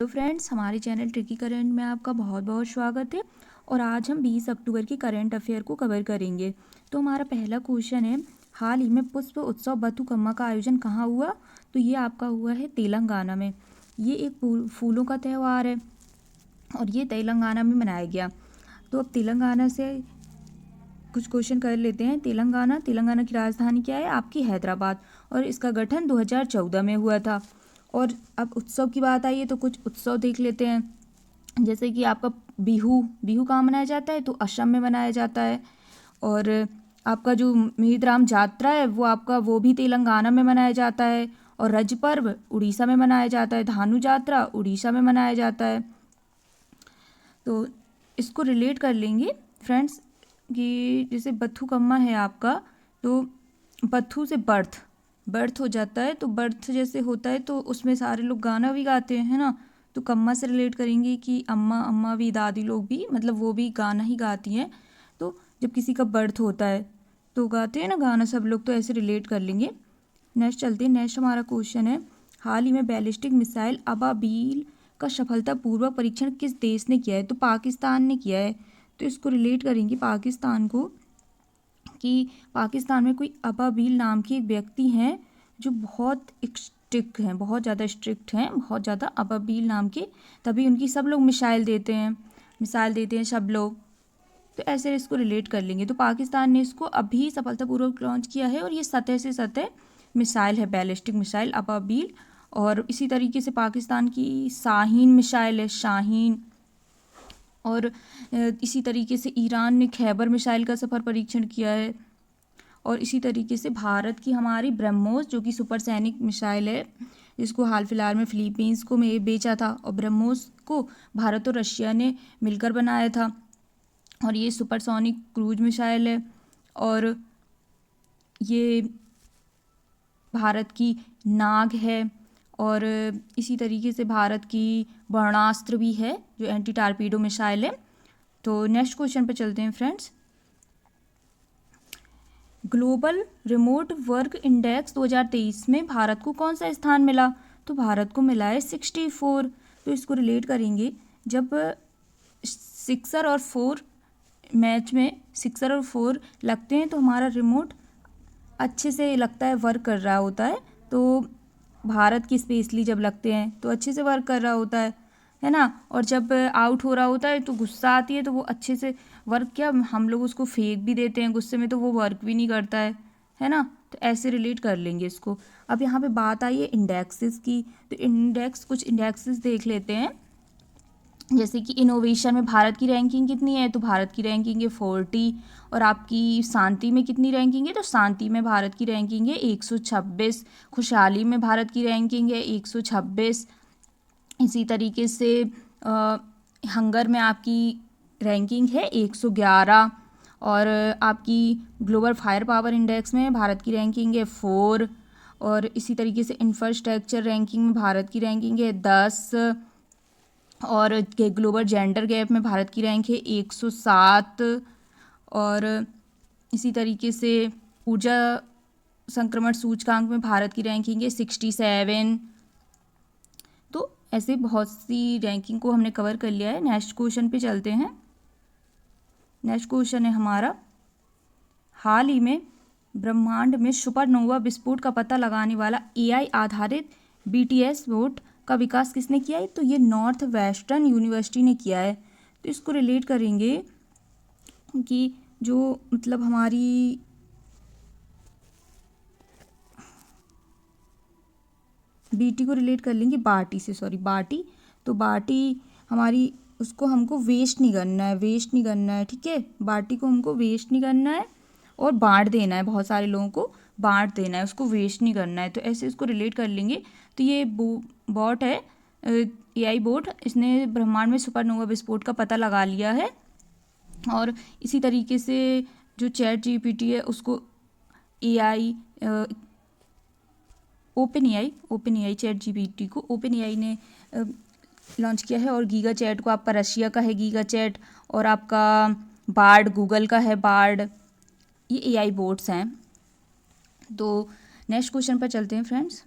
तो फ्रेंड्स, हमारे channel tricky current में आपका बहुत बहुत स्वागत है। और आज हम 20 अक्टूबर की करंट अफेयर को कवर करेंगे। तो हमारा पहला क्वेश्चन है, हाल ही में पुष्प उत्सव बथुकम्मा का आयोजन कहाँ हुआ? तो ये आपका हुआ है तेलंगाना में। ये एक फूलों का त्यौहार है और ये तेलंगाना में मनाया गया। तो अब तेलंगाना से कुछ क्वेश्चन कर लेते हैं। तेलंगाना की राजधानी क्या है? आपकी हैदराबाद। और इसका गठन 2014 में हुआ था। और अब उत्सव की बात आई है तो कुछ उत्सव देख लेते हैं। जैसे कि आपका बिहू कहाँ मनाया जाता है? तो असम में मनाया जाता है। और आपका जो मेहंदीराम जात्रा है वो भी तेलंगाना में मनाया जाता है। और रज पर्व उड़ीसा में मनाया जाता है। धानु जात्रा उड़ीसा में मनाया जाता है। तो इसको रिलेट कर लेंगे फ्रेंड्स कि जैसे बथुकम्मा है आपका, तो बथु से बर्थ हो जाता है। तो बर्थ जैसे होता है तो उसमें सारे लोग गाना भी गाते हैं, है ना। तो कम्मा से रिलेट करेंगे कि अम्मा भी, दादी लोग भी, मतलब वो भी गाना ही गाती हैं। तो जब किसी का बर्थ होता है तो गाते हैं ना गाना सब लोग, तो ऐसे रिलेट कर लेंगे। नेक्स्ट चलते हैं। नेक्स्ट हमारा क्वेश्चन है, हाल ही में बैलिस्टिक मिसाइल अबाबील का सफलतापूर्वक परीक्षण किस देश ने किया है? तो पाकिस्तान ने किया है। तो इसको रिलेट करेंगे पाकिस्तान को कि पाकिस्तान में कोई अबाबील नाम की एक व्यक्ति हैं जो बहुत स्ट्रिक्ट हैं, बहुत ज़्यादा स्ट्रिक्ट हैं, बहुत ज़्यादा अबाबील नाम के, तभी उनकी सब लोग मिसाइल देते हैं सब लोग। तो ऐसे इसको रिलेट कर लेंगे। तो पाकिस्तान ने इसको अभी सफलतापूर्वक लॉन्च किया है और ये सतह से सतह मिसाइल है, बैलिस्टिक मिसाइल अबाबील। और इसी तरीके से पाकिस्तान की शाहीन मिसाइल है, शाहीन। और इसी तरीके से ईरान ने खैबर मिसाइल का सफल परीक्षण किया है। और इसी तरीके से भारत की हमारी ब्रह्मोस, जो कि सुपरसैनिक मिसाइल है, जिसको हाल फिलहाल में फिलीपींस को में बेचा था। और ब्रह्मोस को भारत और रशिया ने मिलकर बनाया था। और ये सुपरसोनिक क्रूज मिसाइल है। और ये भारत की नाग है। और इसी तरीके से भारत की वर्णास्त्र भी है जो एंटी टारपीडो मिसाइल है। तो नेक्स्ट क्वेश्चन पे चलते हैं friends. Global remote work index 2023 में भारत को कौन सा स्थान मिला? तो भारत को मिला है 64। तो इसको रिलेट करेंगे, जब सिक्सर और फोर मैच में सिक्सर और फोर लगते हैं तो हमारा रिमोट अच्छे से लगता है, वर्क कर रहा होता है। तो भारत की स्पेशली जब लगते हैं तो अच्छे से वर्क कर रहा होता है ना। और जब आउट हो रहा होता है तो गुस्सा आती है तो वो अच्छे से वर्क, क्या हम लोग उसको फेंक भी देते हैं गुस्से में तो वो वर्क भी नहीं करता है ना। तो ऐसे रिलेट कर लेंगे इसको। अब यहाँ पे बात आई है इंडेक्सेस की। तो कुछ इंडेक्सेस देख लेते हैं। जैसे कि इनोवेशन में भारत की रैंकिंग कितनी है? तो भारत की रैंकिंग है 40। और आपकी शांति में कितनी रैंकिंग है? तो शांति में भारत की रैंकिंग है 126। खुशहाली में भारत की रैंकिंग है 126। इसी तरीके से हंगर में आपकी रैंकिंग है 111। और आपकी ग्लोबल फायर पावर इंडेक्स में भारत की रैंकिंग है 4। और इसी तरीके से इंफ्रास्ट्रक्चर रैंकिंग में भारत की रैंकिंग है 10। और ग्लोबल जेंडर गैप में भारत की रैंक है 107। और इसी तरीके से ऊर्जा संक्रमण सूचकांक में भारत की रैंकिंग है 67। तो ऐसे बहुत सी रैंकिंग को हमने कवर कर लिया है। नेक्स्ट क्वेश्चन पे चलते हैं। नेक्स्ट क्वेश्चन है हमारा, हाल ही में ब्रह्मांड में सुपरनोवा विस्फोट का पता लगाने वाला AI आधारित BTS बोट का विकास किसने किया है? तो ये नॉर्थ वेस्टर्न यूनिवर्सिटी ने किया है। तो इसको रिलेट करेंगे कि जो मतलब हमारी BT को रिलेट कर लेंगे बाटी से, बाटी। तो बाटी हमारी, उसको हमको वेस्ट नहीं करना है, ठीक है। बाटी को हमको वेस्ट नहीं करना है और बांट देना है, बहुत सारे लोगों को बांट देना है, उसको वेस्ट नहीं करना है। तो ऐसे इसको रिलेट कर लेंगे। तो ये बॉट है, AI बोट, इसने ब्रह्मांड में सुपरनोवा विस्फोट का पता लगा लिया है। और इसी तरीके से जो ChatGPT है उसको AI ओपन AI ChatGPT को OpenAI ने लॉन्च किया है। और गीगा चैट को आपका रशिया का है गीगा चैट। और आपका बार्ड गूगल का है बार्ड। ये AI बोट्स हैं। तो नेक्स्ट क्वेश्चन पर चलते हैं फ्रेंड्स।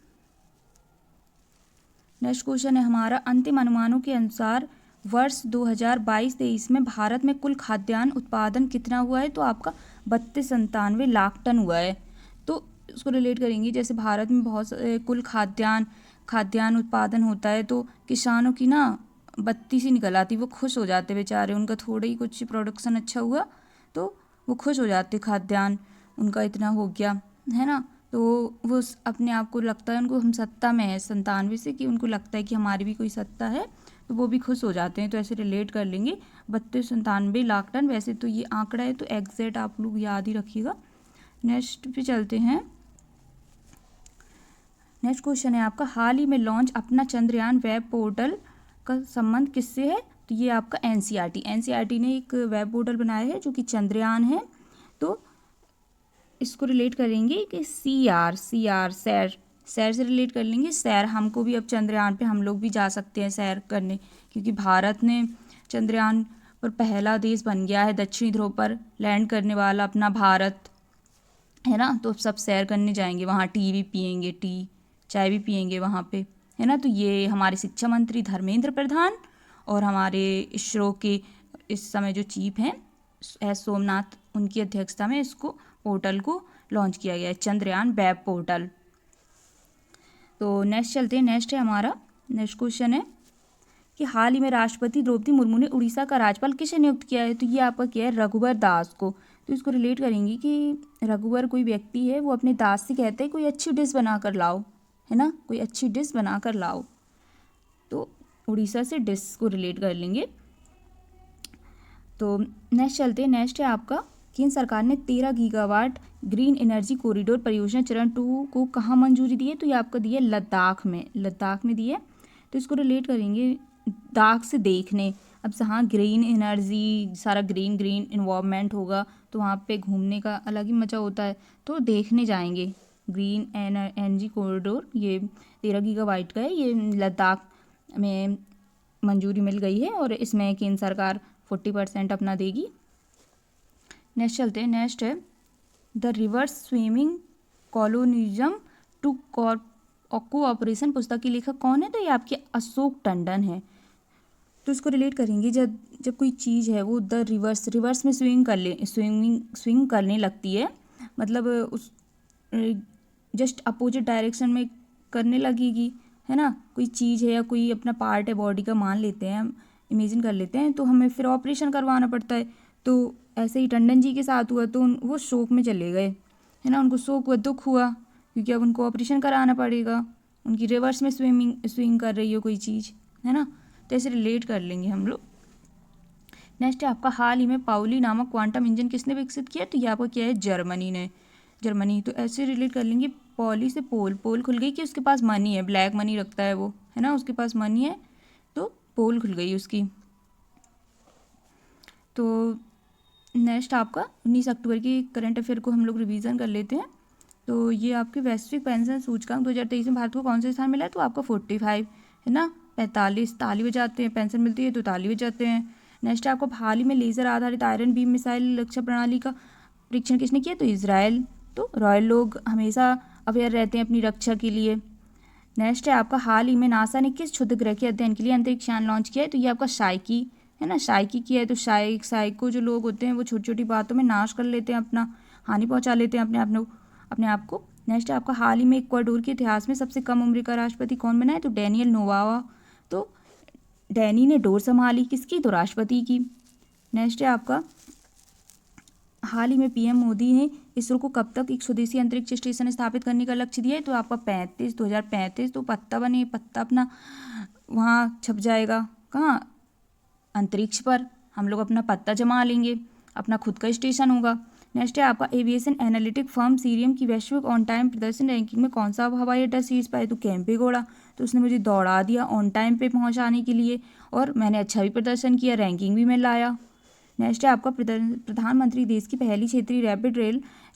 नेक्स्ट क्वेश्चन है हमारा, अंतिम अनुमानों के अनुसार वर्ष 2022-23 में भारत में कुल खाद्यान्न उत्पादन कितना हुआ है? तो आपका 32-97 लाख टन हुआ है। तो उसको रिलेट करेंगे, जैसे भारत में बहुत कुल खाद्यान्न उत्पादन होता है तो किसानों की ना बत्ती सी निकल आती, वो खुश हो जाते बेचारे, उनका थोड़ा ही कुछ प्रोडक्शन अच्छा हुआ तो वो खुश हो जाते, खाद्यान्न उनका इतना हो गया है ना। तो वो अपने आप को लगता है, उनको हम सत्ता में है 97 से, कि उनको लगता है कि हमारी भी कोई सत्ता है, तो वो भी खुश हो जाते हैं। तो ऐसे रिलेट कर लेंगे 32-97 लाख टन। वैसे तो ये आंकड़ा है तो एग्जैक्ट आप लोग याद ही रखिएगा। नेक्स्ट पे चलते हैं। नेक्स्ट क्वेश्चन है आपका, हाल ही में लॉन्च अपना चंद्रयान वेब पोर्टल का संबंध किससे है? तो ये आपका एनसीईआरटी ने एक वेब पोर्टल बनाया है जो कि चंद्रयान है। तो इसको रिलेट करेंगे कि सैर से रिलेट कर लेंगे। सैर, हमको भी अब चंद्रयान पे हम लोग भी जा सकते हैं सैर करने, क्योंकि भारत ने चंद्रयान पर पहला देश बन गया है दक्षिणी ध्रुव पर लैंड करने वाला अपना भारत, है ना। तो सब सैर करने जाएंगे, वहाँ टी भी पियेंगे, चाय भी पियेंगे वहाँ पे, है ना। तो ये हमारे शिक्षा मंत्री धर्मेंद्र प्रधान और हमारे इसरो के इस समय जो चीफ हैं एस सोमनाथ, उनकी अध्यक्षता में इसको पोर्टल को लॉन्च किया गया है, चंद्रयान वेब पोर्टल। तो नेक्स्ट चलते हैं। नेक्स्ट है हमारा, नेक्स्ट क्वेश्चन है कि हाल ही में राष्ट्रपति द्रौपदी मुर्मू ने उड़ीसा का राज्यपाल किसे नियुक्त किया है? तो ये आपका क्या है, रघुवर दास को। तो इसको रिलेट करेंगे कि रघुवर कोई व्यक्ति है, वो अपने दास से कहते हैं कोई अच्छी डिश बना कर लाओ, है ना, कोई अच्छी डिश बना कर लाओ। तो उड़ीसा से डिश को रिलेट कर लेंगे। तो नेक्स्ट चलते हैं। नेक्स्ट है आपका, केंद्र सरकार ने 13 गीगावाट ग्रीन एनर्जी कॉरिडोर परियोजना चरण 2 को कहाँ मंजूरी दी है? तो ये आपका दी है लद्दाख में दी है। तो इसको रिलेट करेंगे दाख से देखने। अब जहाँ ग्रीन एनर्जी, सारा ग्रीन इन्वायरमेंट होगा तो वहाँ पे घूमने का अलग ही मज़ा होता है, तो देखने जाएंगे। ग्रीन एनर्जी कॉरिडोर ये 13 गीगावाट का है, ये लद्दाख में मंजूरी मिल गई है और इसमें केंद्र सरकार 40% अपना देगी। नेक्स्ट चलते हैं। नेक्स्ट है the reverse swing colonialism to cooperation पुस्तक की लेखक कौन है? तो ये आपके अशोक टंडन है। तो इसको रिलेट करेंगे, जब कोई चीज़ है वो द रिवर्स में स्विंग करने लगती है, मतलब उस जस्ट अपोजिट डायरेक्शन में करने लगेगी, है ना। कोई चीज़ है या कोई अपना पार्ट है बॉडी का, मान लेते हैं, इमेजिन कर लेते हैं, तो हमें फिर ऑपरेशन करवाना पड़ता है। तो ऐसे ही टंडन जी के साथ हुआ, तो वो शोक में चले गए, है ना, उनको शोक हुआ, दुख हुआ, क्योंकि अब उनको ऑपरेशन कराना पड़ेगा, उनकी रिवर्स में स्विंग कर रही हो कोई चीज़, है ना। तो ऐसे रिलेट कर लेंगे हम लोग। नेक्स्ट है आपका, हाल ही में पाउली नामक क्वांटम इंजन किसने विकसित किया? तो ये आपका क्या है, जर्मनी। तो ऐसे रिलेट कर लेंगे, पॉली से पोल खुल गई कि उसके पास मनी है, ब्लैक मनी रखता है वो, है ना, उसके पास मनी है, तो पोल खुल गई उसकी। तो नेक्स्ट आपका 19 अक्टूबर की करंट अफेयर को हम लोग रिवीजन कर लेते हैं। तो ये आपके वैश्विक पेंशन सूचकांक 2023 में भारत को कौन सा स्थान मिला है? तो आपका 45, है ना, 45 ताली बजाते हैं, पेंशन मिलती है तो ताली बजाते हैं। नेक्स्ट आपको, हाल ही में लेज़र आधारित आयरन बीम मिसाइल रक्षा प्रणाली का परीक्षण किसने किया? तो इजराइल। तो रॉयल लोग हमेशा अवेयर रहते हैं अपनी रक्षा के लिए। नेक्स्ट है आपका, हाल ही में नासा ने किस क्षुद्र ग्रह के अध्ययन के लिए अंतरिक्ष यान लॉन्च किया है? तो ये आपका शाइकी, है ना, शाइकी किया है। तो साइको जो लोग होते हैं वो छोटी छोटी बातों में नाश कर लेते हैं, अपना हानि पहुंचा लेते हैं अपने आप को। नेक्स्ट है आपका, हाल ही में इक्वाडोर के इतिहास में सबसे कम उम्र का राष्ट्रपति कौन बना है? तो डैनियल नोवावा। तो डैनी ने डोर संभाली किसकी? तो राष्ट्रपति की। नेक्स्ट है आपका, हाल ही में पीएम मोदी ने इसरो को कब तक एक स्वदेशी अंतरिक्ष स्टेशन स्थापित करने का लक्ष्य दिया है? तो आपका 2035। तो पत्ता अपना वहाँ छप जाएगा, कहाँ? अंतरिक्ष पर हम लोग अपना पत्ता जमा लेंगे, अपना खुद का स्टेशन होगा। नेक्स्ट है आपका, एविएशन एनालिटिक फर्म सीरियम की वैश्विक ऑन टाइम प्रदर्शन रैंकिंग में कौन सा हवाई अड्डा शीर्ष पाए? तो केम्पेगौड़ा। तो उसने मुझे दौड़ा दिया ऑन टाइम पे पहुंचाने के लिए, और मैंने अच्छा भी प्रदर्शन किया, रैंकिंग भी मैं लाया। नेक्स्ट है आपका, प्रधानमंत्री देश की पहली क्षेत्रीय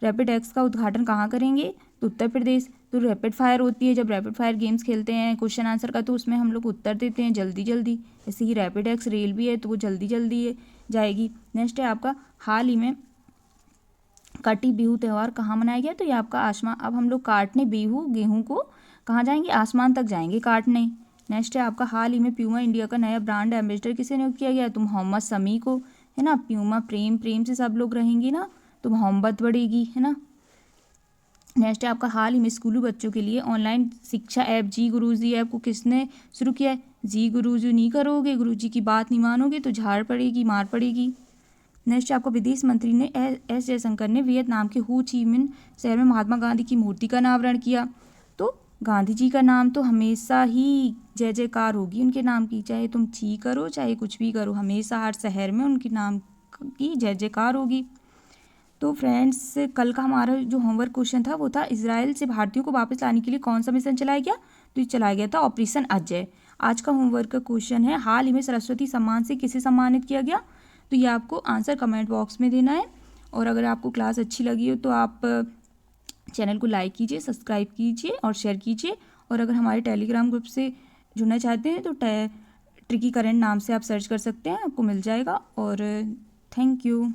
रैपिड एक्स का उद्घाटन कहाँ करेंगे? तो उत्तर प्रदेश। तो रैपिड फायर होती है, जब रैपिड फायर गेम्स खेलते हैं क्वेश्चन आंसर का, तो उसमें हम लोग उत्तर देते हैं जल्दी। ऐसे ही रैपिड एक्स रेल भी है, तो वो जल्दी जाएगी। नेक्स्ट है आपका, हाल ही में कटी बिहू त्यौहार कहाँ मनाया गया? तो ये आपका आसमान। अब हम लोग काटने बिहू गेहूँ को कहाँ जाएंगे? आसमान तक जाएंगे काटने। नेक्स्ट है आपका, हाल ही में प्यूमा इंडिया का नया ब्रांड एम्बेसडर किसे नियुक्त किया गया? तो मोहम्मद शमी को, है ना। प्यूमा प्रेम, प्रेम से सब लोग रहेंगे ना, तो मोहब्बत बढ़ेगी, है ना। नेक्स्ट है आपका, हाल ही में स्कूली बच्चों के लिए ऑनलाइन शिक्षा ऐप जी गुरुजी ऐप को किसने शुरू किया है? जी गुरुजी नहीं करोगे, गुरुजी की बात नहीं मानोगे तो झाड़ पड़ेगी, मार पड़ेगी। नेक्स्ट आपको, विदेश मंत्री ने एस जयशंकर ने वियतनाम के हो ची मिन शहर में महात्मा गांधी की मूर्ति का अनावरण किया। तो गांधी जी का नाम तो हमेशा ही जय जयकार होगी उनके नाम की, चाहे तुम ची करो चाहे कुछ भी करो, हमेशा हर शहर में उनके नाम की जय जयकार होगी। तो फ्रेंड्स, कल का हमारा जो होमवर्क क्वेश्चन था वो था, इजराइल से भारतीयों को वापस लाने के लिए कौन सा मिशन चलाया गया? तो ये चलाया गया था ऑपरेशन अजय। आज का होमवर्क का क्वेश्चन है, हाल ही में सरस्वती सम्मान से किसे सम्मानित किया गया? तो ये आपको आंसर कमेंट बॉक्स में देना है। और अगर आपको क्लास अच्छी लगी हो तो आप चैनल को लाइक कीजिए, सब्सक्राइब कीजिए और शेयर कीजिए। और अगर हमारे टेलीग्राम ग्रुप से जुड़ना चाहते हैं तो ट्रिकी करेंट नाम से आप सर्च कर सकते हैं, आपको मिल जाएगा। और थैंक यू।